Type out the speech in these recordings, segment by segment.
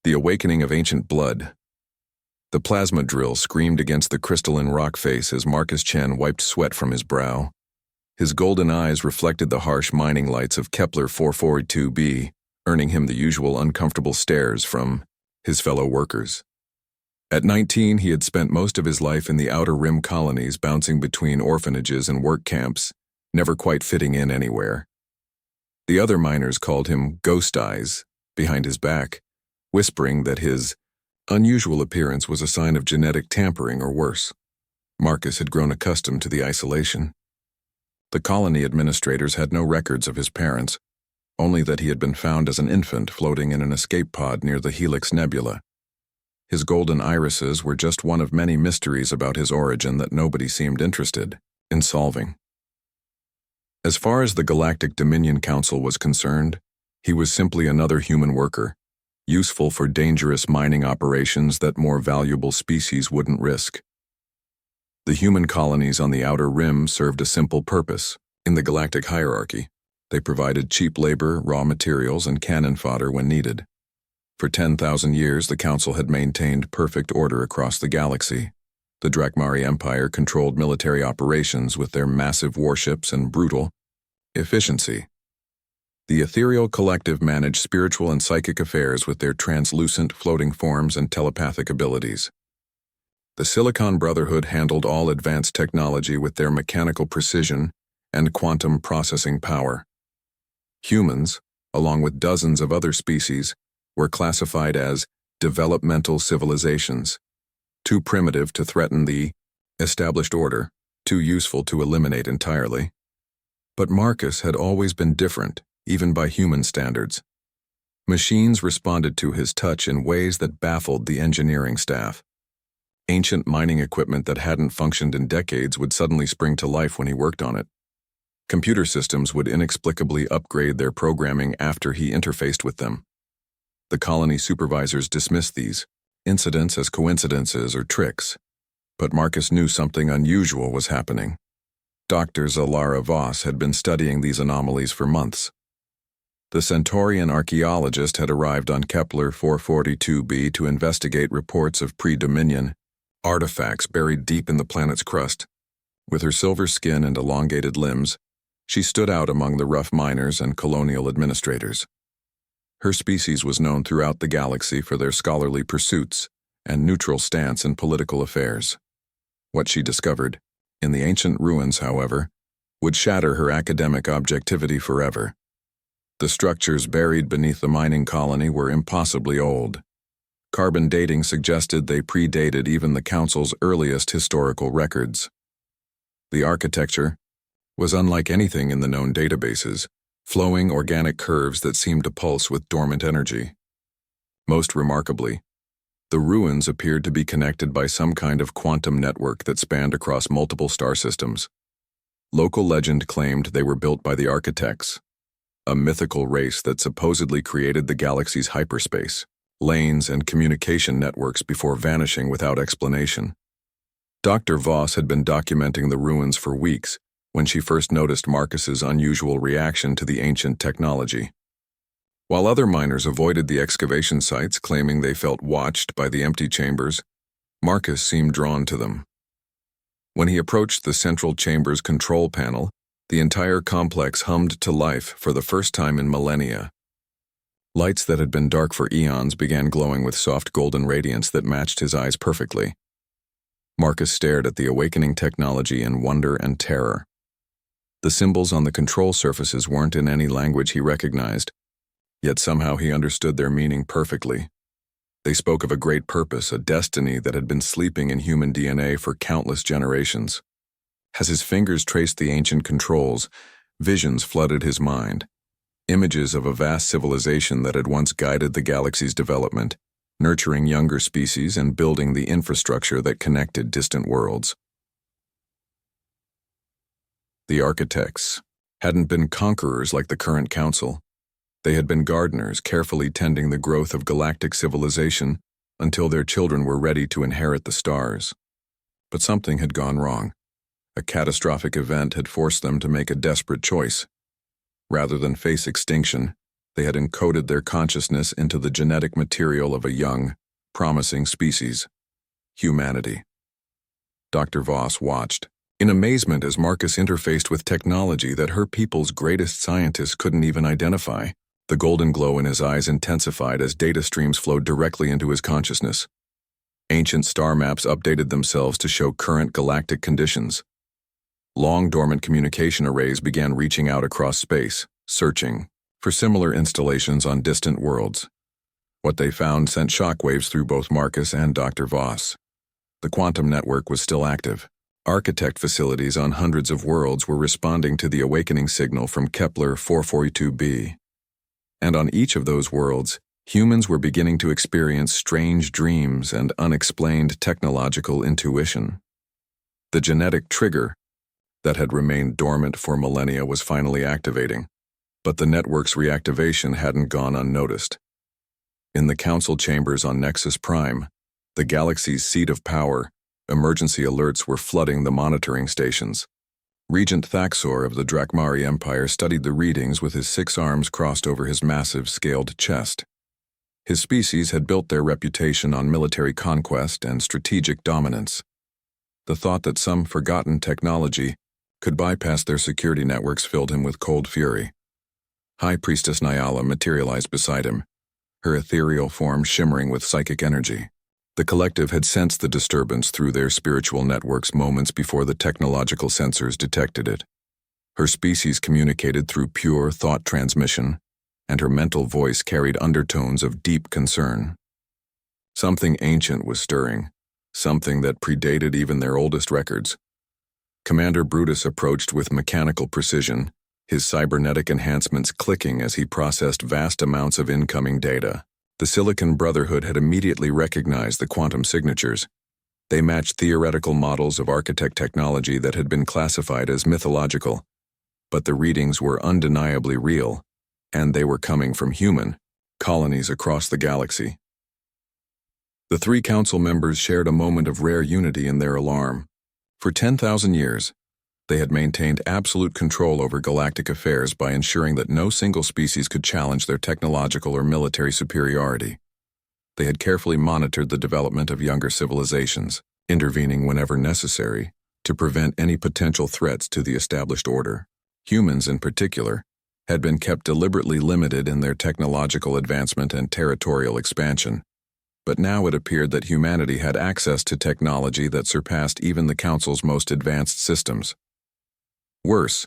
The awakening of ancient blood. The plasma drill screamed against the crystalline rock face as Marcus Chen wiped sweat from his brow. His golden eyes reflected the harsh mining lights of Kepler 442b, earning him the usual uncomfortable stares from his fellow workers. At 19, he had spent most of his life in the outer rim colonies, bouncing between orphanages and work camps, never quite fitting in anywhere. The other miners called him Ghost Eyes behind his back, whispering that his unusual appearance was a sign of genetic tampering or worse. Marcus had grown accustomed to the isolation. The colony administrators had no records of his parents, only that he had been found as an infant floating in an escape pod near the Helix Nebula. His golden irises were just one of many mysteries about his origin that nobody seemed interested in solving. As far as the Galactic Dominion Council was concerned, he was simply another human worker, useful for dangerous mining operations that more valuable species wouldn't risk. The human colonies on the outer rim served a simple purpose. In the galactic hierarchy, they provided cheap labor, raw materials, and cannon fodder when needed. For 10,000 years, the Council had maintained perfect order across the galaxy. The Drakmari Empire controlled military operations with their massive warships and brutal efficiency. The ethereal collective managed spiritual and psychic affairs with their translucent floating forms and telepathic abilities. The Silicon Brotherhood handled all advanced technology with their mechanical precision and quantum processing power. Humans, along with dozens of other species, were classified as developmental civilizations, too primitive to threaten the established order, too useful to eliminate entirely. But Marcus had always been different, even by human standards. Machines responded to his touch in ways that baffled the engineering staff. Ancient mining equipment that hadn't functioned in decades would suddenly spring to life when he worked on it. Computer systems would inexplicably upgrade their programming after he interfaced with them. The colony supervisors dismissed these incidents as coincidences or tricks, but Marcus knew something unusual was happening. Dr. Zalara Voss had been studying these anomalies for months. The Centaurian archaeologist had arrived on Kepler 442b to investigate reports of pre-Dominion artifacts buried deep in the planet's crust. With her silver skin and elongated limbs, she stood out among the rough miners and colonial administrators. Her species was known throughout the galaxy for their scholarly pursuits and neutral stance in political affairs. What she discovered, in the ancient ruins, however, would shatter her academic objectivity forever. The structures buried beneath the mining colony were impossibly old. Carbon dating suggested they predated even the Council's earliest historical records. The architecture was unlike anything in the known databases, flowing organic curves that seemed to pulse with dormant energy. Most remarkably, the ruins appeared to be connected by some kind of quantum network that spanned across multiple star systems. Local legend claimed they were built by the architects, a mythical race that supposedly created the galaxy's hyperspace, lanes, and communication networks before vanishing without explanation. Dr. Voss had been documenting the ruins for weeks when she first noticed Marcus's unusual reaction to the ancient technology. While other miners avoided the excavation sites, claiming they felt watched by the empty chambers, Marcus seemed drawn to them. When he approached the central chamber's control panel, the entire complex hummed to life for the first time in millennia. Lights that had been dark for eons began glowing with soft golden radiance that matched his eyes perfectly. Marcus stared at the awakening technology in wonder and terror. The symbols on the control surfaces weren't in any language he recognized, yet somehow he understood their meaning perfectly. They spoke of a great purpose, a destiny that had been sleeping in human DNA for countless generations. As his fingers traced the ancient controls, visions flooded his mind. Images of a vast civilization that had once guided the galaxy's development, nurturing younger species and building the infrastructure that connected distant worlds. The architects hadn't been conquerors like the current council. They had been gardeners, carefully tending the growth of galactic civilization until their children were ready to inherit the stars. But something had gone wrong. A catastrophic event had forced them to make a desperate choice. Rather than face extinction, They had encoded their consciousness into the genetic material of a young, promising species, humanity. Dr. Voss watched in amazement as Marcus interfaced with technology that her people's greatest scientists couldn't even identify. The golden glow in his eyes intensified as data streams flowed directly into his consciousness. Ancient star maps updated themselves to show current galactic conditions. Long-dormant communication arrays began reaching out across space, searching for similar installations on distant worlds. What they found sent shockwaves through both Marcus and Dr. Voss. The quantum network was still active. Architect facilities on hundreds of worlds were responding to the awakening signal from Kepler 442b. And on each of those worlds, humans were beginning to experience strange dreams and unexplained technological intuition. The genetic trigger that had remained dormant for millennia was finally activating, but the network's reactivation hadn't gone unnoticed. In the council chambers on Nexus Prime, the galaxy's seat of power, emergency alerts were flooding the monitoring stations. Regent Thaxor of the Drakmari Empire studied the readings with his 6 arms crossed over his massive, scaled chest. His species had built their reputation on military conquest and strategic dominance. The thought that some forgotten technology could bypass their security networks filled him with cold fury. High Priestess Nyala materialized beside him, her ethereal form shimmering with psychic energy. The collective had sensed the disturbance through their spiritual networks moments before the technological sensors detected it. Her species communicated through pure thought transmission, and her mental voice carried undertones of deep concern. Something ancient was stirring, something that predated even their oldest records. Commander Brutus approached with mechanical precision, his cybernetic enhancements clicking as he processed vast amounts of incoming data. The Silicon Brotherhood had immediately recognized the quantum signatures. They matched theoretical models of architect technology that had been classified as mythological. But the readings were undeniably real, and they were coming from human colonies across the galaxy. The 3 council members shared a moment of rare unity in their alarm. For 10,000 years, they had maintained absolute control over galactic affairs by ensuring that no single species could challenge their technological or military superiority. They had carefully monitored the development of younger civilizations, intervening whenever necessary to prevent any potential threats to the established order. Humans, in particular, had been kept deliberately limited in their technological advancement and territorial expansion. But now it appeared that humanity had access to technology that surpassed even the Council's most advanced systems. Worse,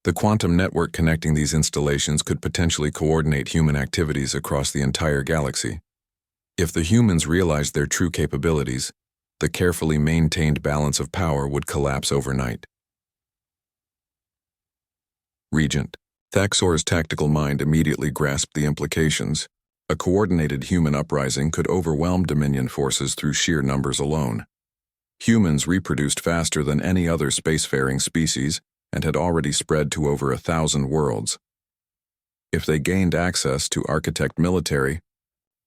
the quantum network connecting these installations could potentially coordinate human activities across the entire galaxy. If the humans realized their true capabilities, the carefully maintained balance of power would collapse overnight. Regent Thaxor's tactical mind immediately grasped the implications. A coordinated human uprising could overwhelm Dominion forces through sheer numbers alone. Humans reproduced faster than any other spacefaring species and had already spread to over 1,000 worlds. If they gained access to architect military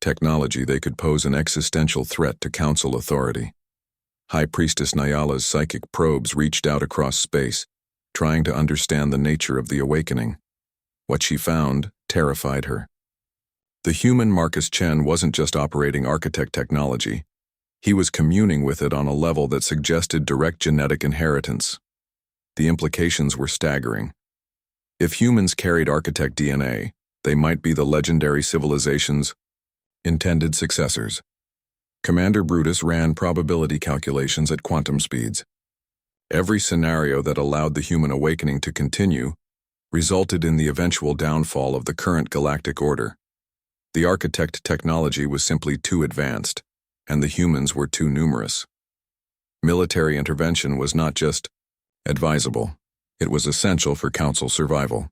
technology, they could pose an existential threat to Council authority. High Priestess Nyala's psychic probes reached out across space, trying to understand the nature of the awakening. What she found terrified her. The human Marcus Chen wasn't just operating architect technology. He was communing with it on a level that suggested direct genetic inheritance. The implications were staggering. If humans carried architect DNA, they might be the legendary civilization's intended successors. Commander Brutus ran probability calculations at quantum speeds. Every scenario that allowed the human awakening to continue resulted in the eventual downfall of the current galactic order. The architect technology was simply too advanced, and the humans were too numerous. Military intervention was not just advisable, it was essential for Council survival.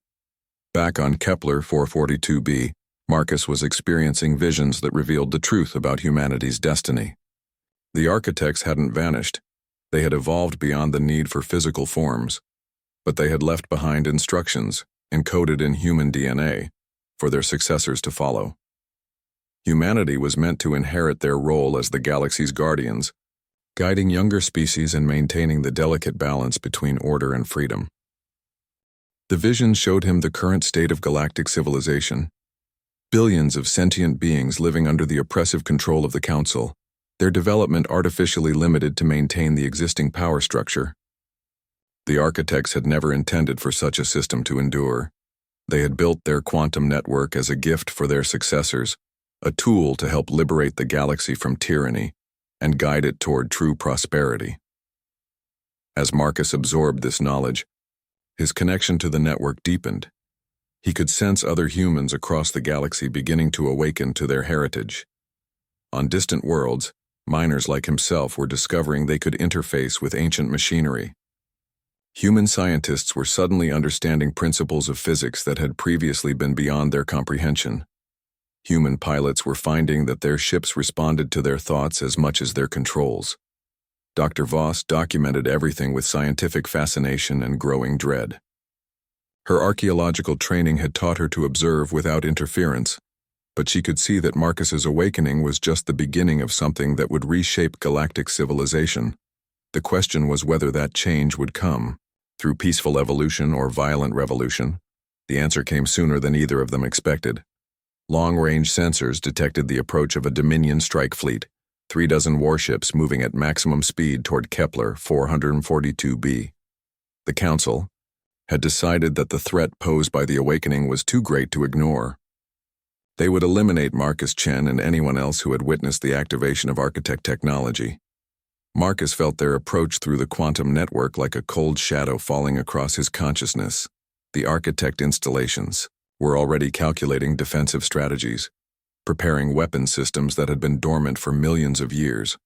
Back on Kepler 442b, Marcus was experiencing visions that revealed the truth about humanity's destiny. The architects hadn't vanished. They had evolved beyond the need for physical forms, but they had left behind instructions, encoded in human DNA, for their successors to follow. Humanity was meant to inherit their role as the galaxy's guardians, guiding younger species and maintaining the delicate balance between order and freedom. The vision showed him the current state of galactic civilization, Billions of sentient beings living under the oppressive control of the Council, their development artificially limited to maintain the existing power structure. The architects had never intended for such a system to endure. They had built their quantum network as a gift for their successors, a tool to help liberate the galaxy from tyranny and guide it toward true prosperity. As Marcus absorbed this knowledge, his connection to the network deepened. He could sense other humans across the galaxy beginning to awaken to their heritage. On distant worlds, miners like himself were discovering they could interface with ancient machinery. Human scientists were suddenly understanding principles of physics that had previously been beyond their comprehension. Human pilots were finding that their ships responded to their thoughts as much as their controls. Dr. Voss documented everything with scientific fascination and growing dread. Her archaeological training had taught her to observe without interference, but she could see that Marcus's awakening was just the beginning of something that would reshape galactic civilization. The question was whether that change would come through peaceful evolution or violent revolution. The answer came sooner than either of them expected. Long-range sensors detected the approach of a Dominion strike fleet, 36 warships moving at maximum speed toward Kepler 442b. The Council had decided that the threat posed by the awakening was too great to ignore. They would eliminate Marcus Chen and anyone else who had witnessed the activation of architect technology. Marcus felt their approach through the quantum network like a cold shadow falling across his consciousness. The architect installations were already calculating defensive strategies, preparing weapon systems that had been dormant for millions of years.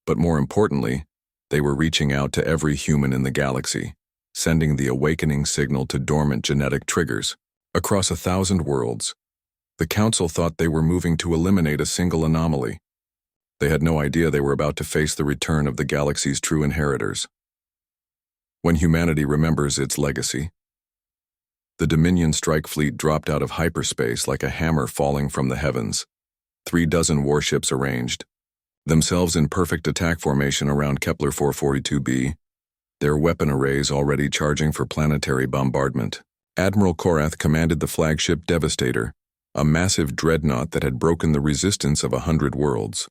But more importantly, they were reaching out to every human in the galaxy, sending the awakening signal to dormant genetic triggers. Across 1,000 worlds, the Council thought they were moving to eliminate a single anomaly. They had no idea they were about to face the return of the galaxy's true inheritors. When humanity remembers its legacy, the Dominion strike fleet dropped out of hyperspace like a hammer falling from the heavens. 36 warships arranged, themselves in perfect attack formation around Kepler 442b, their weapon arrays already charging for planetary bombardment. Admiral Korath commanded the flagship Devastator, a massive dreadnought that had broken the resistance of 100 worlds.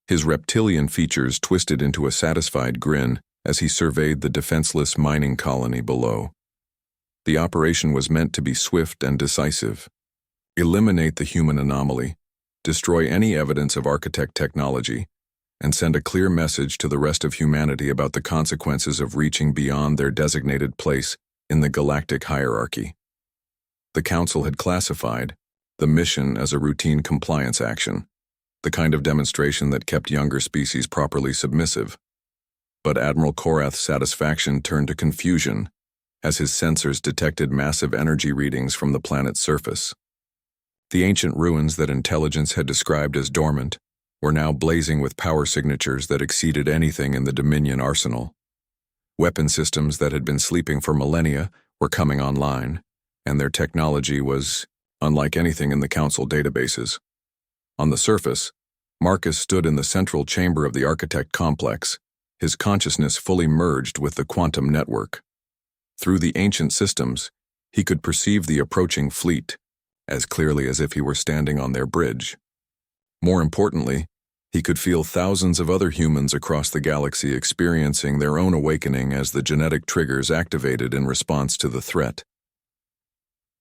His reptilian features twisted into a satisfied grin as he surveyed the defenseless mining colony below. The operation was meant to be swift and decisive. Eliminate the human anomaly, destroy any evidence of architect technology, and send a clear message to the rest of humanity about the consequences of reaching beyond their designated place in the galactic hierarchy. The Council had classified the mission as a routine compliance action, the kind of demonstration that kept younger species properly submissive. But Admiral Korath's satisfaction turned to confusion as his sensors detected massive energy readings from the planet's surface. The ancient ruins that intelligence had described as dormant were now blazing with power signatures that exceeded anything in the Dominion arsenal. Weapon systems that had been sleeping for millennia were coming online, and their technology was unlike anything in the Council databases. On the surface, Marcus stood in the central chamber of the architect complex, his consciousness fully merged with the quantum network. Through the ancient systems, he could perceive the approaching fleet, as clearly as if he were standing on their bridge. More importantly, he could feel thousands of other humans across the galaxy experiencing their own awakening as the genetic triggers activated in response to the threat.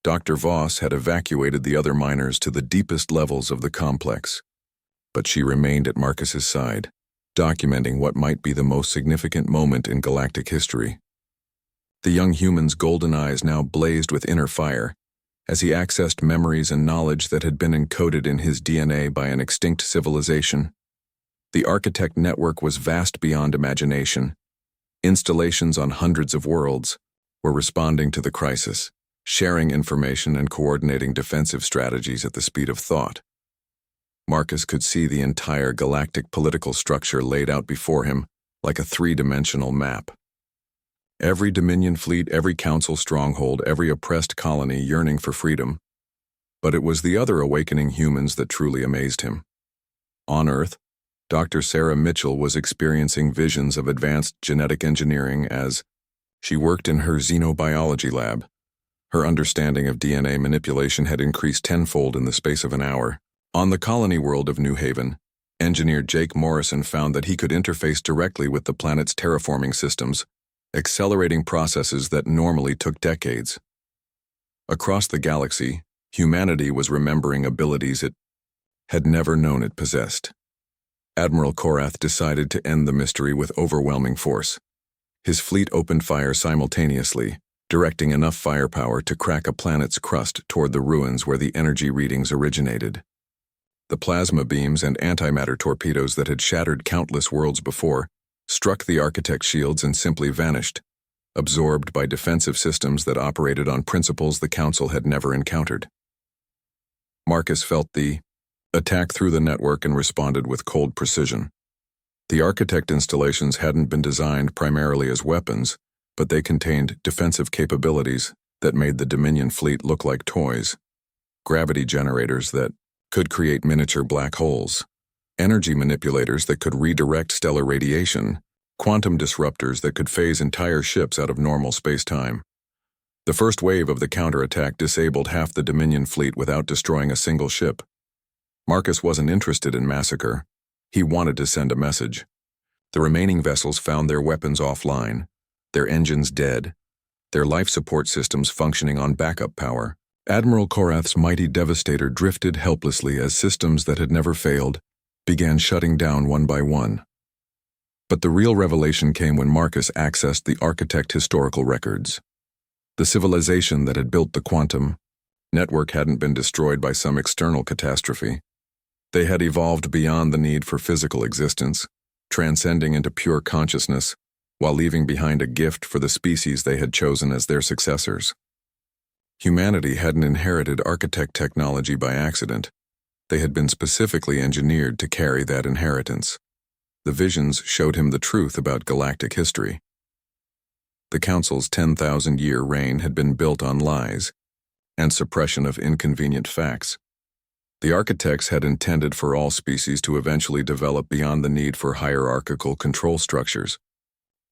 Dr. Voss had evacuated the other miners to the deepest levels of the complex, but she remained at Marcus's side, documenting what might be the most significant moment in galactic history. The young human's golden eyes now blazed with inner fire, as he accessed memories and knowledge that had been encoded in his DNA by an extinct civilization. The architect network was vast beyond imagination. Installations on hundreds of worlds were responding to the crisis, sharing information and coordinating defensive strategies at the speed of thought. Marcus could see the entire galactic political structure laid out before him like a three-dimensional map. Every Dominion fleet, every Council stronghold, every oppressed colony yearning for freedom. But it was the other awakening humans that truly amazed him. On Earth, Dr. Sarah Mitchell was experiencing visions of advanced genetic engineering as she worked in her xenobiology lab, Her understanding of DNA manipulation had increased tenfold in the space of an hour. On the colony world of New Haven, engineer Jake Morrison found that he could interface directly with the planet's terraforming systems, accelerating processes that normally took decades. Across the galaxy, humanity was remembering abilities it had never known it possessed. Admiral Korath decided to end the mystery with overwhelming force. His fleet opened fire simultaneously, directing enough firepower to crack a planet's crust toward the ruins where the energy readings originated. The plasma beams and antimatter torpedoes that had shattered countless worlds before struck the Architect's shields and simply vanished, absorbed by defensive systems that operated on principles the Council had never encountered. Marcus felt the attack through the network and responded with cold precision. The Architect installations hadn't been designed primarily as weapons, but they contained defensive capabilities that made the Dominion fleet look like toys. Gravity generators that could create miniature black holes, energy manipulators that could redirect stellar radiation, quantum disruptors that could phase entire ships out of normal space-time. The first wave of the counterattack disabled half the Dominion fleet without destroying a single ship. Marcus wasn't interested in massacre. He wanted to send a message. The remaining vessels found their weapons offline, their engines dead, their life support systems functioning on backup power. Admiral Korath's mighty Devastator drifted helplessly as systems that had never failed began shutting down one by one. But the real revelation came when Marcus accessed the Architect historical records. The civilization that had built the quantum network hadn't been destroyed by some external catastrophe. They had evolved beyond the need for physical existence, transcending into pure consciousness, while leaving behind a gift for the species they had chosen as their successors. Humanity hadn't inherited Architect technology by accident. They had been specifically engineered to carry that inheritance. The visions showed him the truth about galactic history. The Council's 10,000-year reign had been built on lies and suppression of inconvenient facts. The Architects had intended for all species to eventually develop beyond the need for hierarchical control structures.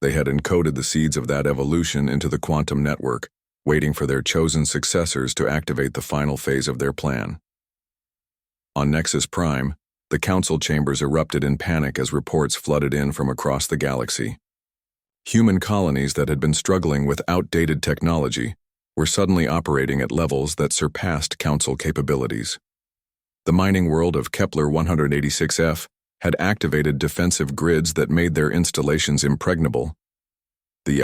They had encoded the seeds of that evolution into the quantum network, waiting for their chosen successors to activate the final phase of their plan. On Nexus Prime, the Council chambers erupted in panic as reports flooded in from across the galaxy. Human colonies that had been struggling with outdated technology were suddenly operating at levels that surpassed Council capabilities. The mining world of Kepler 186F had activated defensive grids that made their installations impregnable. The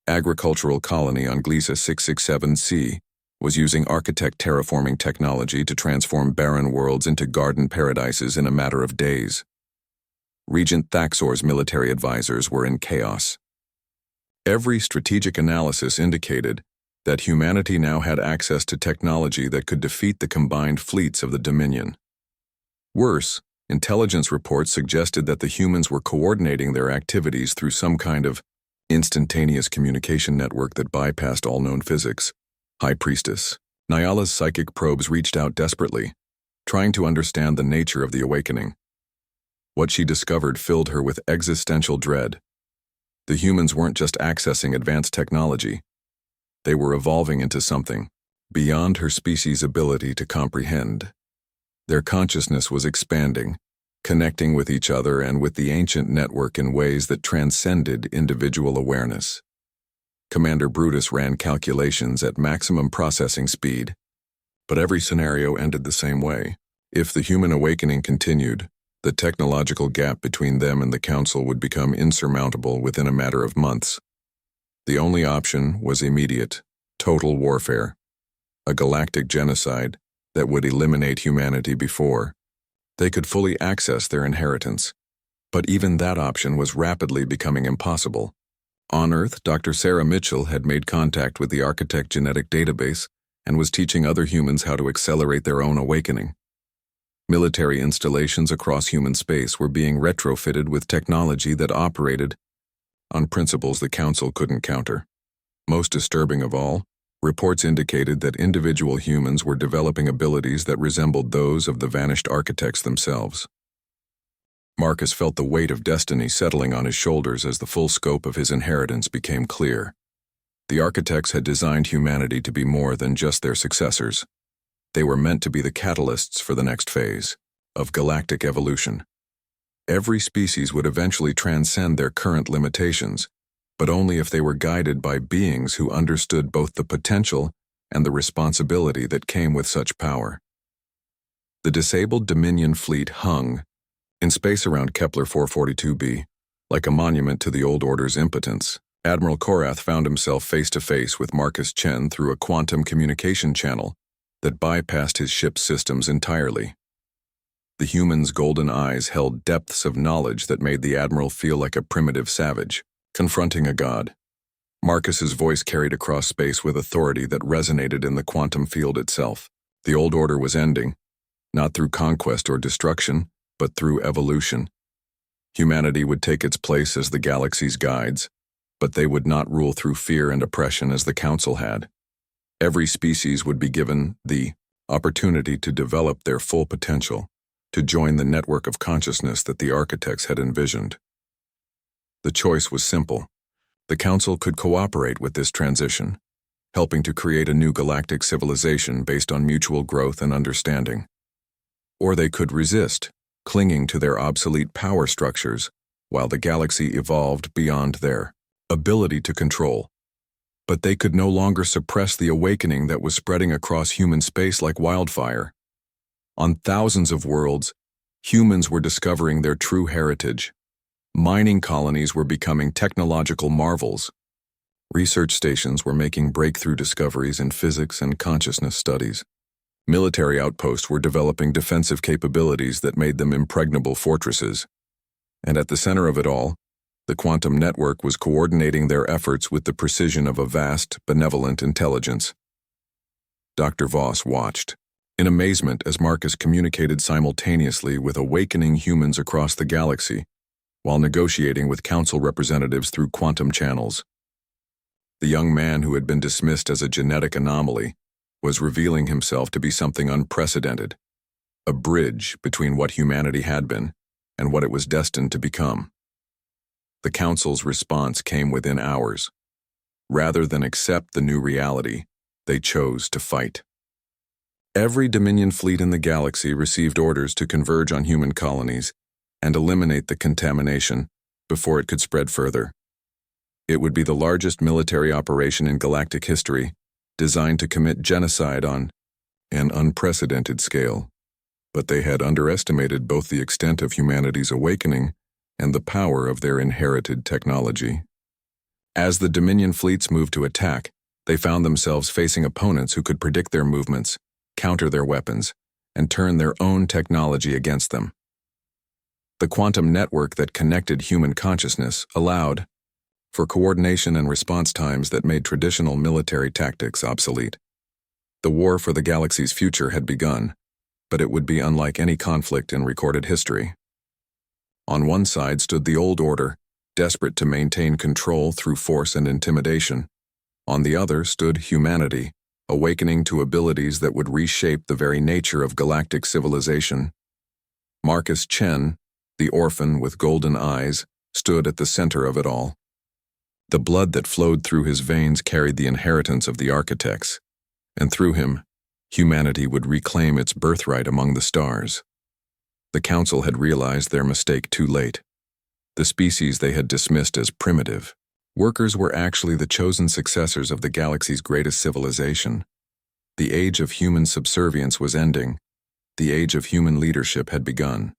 agricultural colony on Gliesa 667C was using Architect terraforming technology to transform barren worlds into garden paradises in a matter of days. Regent Thaxor's military advisors were in chaos. Every strategic analysis indicated that humanity now had access to technology that could defeat the combined fleets of the Dominion. Worse, intelligence reports suggested that the humans were coordinating their activities through some kind of instantaneous communication network that bypassed all known physics. High Priestess Nyala's psychic probes reached out desperately, trying to understand the nature of the awakening. What she discovered filled her with existential dread. The humans weren't just accessing advanced technology. They were evolving into something beyond her species' ability to comprehend. Their consciousness was expanding, connecting with each other and with the ancient network in ways that transcended individual awareness. Commander Brutus ran calculations at maximum processing speed, but every scenario ended the same way. If the human awakening continued, the technological gap between them and the Council would become insurmountable within a matter of months. The only option was immediate, total warfare, a galactic genocide that would eliminate humanity before they could fully access their inheritance. But even that option was rapidly becoming impossible. On Earth, Dr. Sarah Mitchell had made contact with the Architect genetic database and was teaching other humans how to accelerate their own awakening. Military installations across human space were being retrofitted with technology that operated on principles the Council couldn't counter. Most disturbing of all, reports indicated that individual humans were developing abilities that resembled those of the vanished Architects themselves. Marcus felt the weight of destiny settling on his shoulders as the full scope of his inheritance became clear. The architects had designed humanity to be more than just their successors. They were meant to be the catalysts for the next phase of galactic evolution. Every species would eventually transcend their current limitations, but only if they were guided by beings who understood both the potential and the responsibility that came with such power. The disabled Dominion fleet hung in space around Kepler 442b, like a monument to the old order's impotence. Admiral Korath found himself face-to-face with Marcus Chen through a quantum communication channel that bypassed his ship's systems entirely. The human's golden eyes held depths of knowledge that made the Admiral feel like a primitive savage, confronting a god. Marcus's voice carried across space with authority that resonated in the quantum field itself. The old order was ending, not through conquest or destruction, but through evolution. Humanity would take its place as the galaxy's guides, but they would not rule through fear and oppression as the Council had. Every species would be given the opportunity to develop their full potential, to join the network of consciousness that the architects had envisioned. The choice was simple. The Council could cooperate with this transition, helping to create a new galactic civilization based on mutual growth and understanding. Or they could resist, clinging to their obsolete power structures while the galaxy evolved beyond their ability to control. But they could no longer suppress the awakening that was spreading across human space like wildfire. On thousands of worlds, humans were discovering their true heritage. Mining colonies were becoming technological marvels. Research stations were making breakthrough discoveries in physics and consciousness studies. Military outposts were developing defensive capabilities that made them impregnable fortresses. And at the center of it all, the quantum network was coordinating their efforts with the precision of a vast, benevolent intelligence. Dr. Voss watched in amazement as Marcus communicated simultaneously with awakening humans across the galaxy, while negotiating with Council representatives through quantum channels. The young man who had been dismissed as a genetic anomaly was revealing himself to be something unprecedented, a bridge between what humanity had been and what it was destined to become. The Council's response came within hours. Rather than accept the new reality, they chose to fight. Every Dominion fleet in the galaxy received orders to converge on human colonies and eliminate the contamination before it could spread further. It would be the largest military operation in galactic history, designed to commit genocide on an unprecedented scale. But they had underestimated both the extent of humanity's awakening and the power of their inherited technology. As the Dominion fleets moved to attack, they found themselves facing opponents who could predict their movements, counter their weapons, and turn their own technology against them. The quantum network that connected human consciousness allowed for coordination and response times that made traditional military tactics obsolete. The war for the galaxy's future had begun, but it would be unlike any conflict in recorded history. On one side stood the old order, desperate to maintain control through force and intimidation. On the other stood humanity, awakening to abilities that would reshape the very nature of galactic civilization. Marcus Chen, the orphan with golden eyes, stood at the center of it all. The blood that flowed through his veins carried the inheritance of the architects, and through him, humanity would reclaim its birthright among the stars. The Council had realized their mistake too late. The species they had dismissed as primitive, workers were actually the chosen successors of the galaxy's greatest civilization. The age of human subservience was ending. The age of human leadership had begun.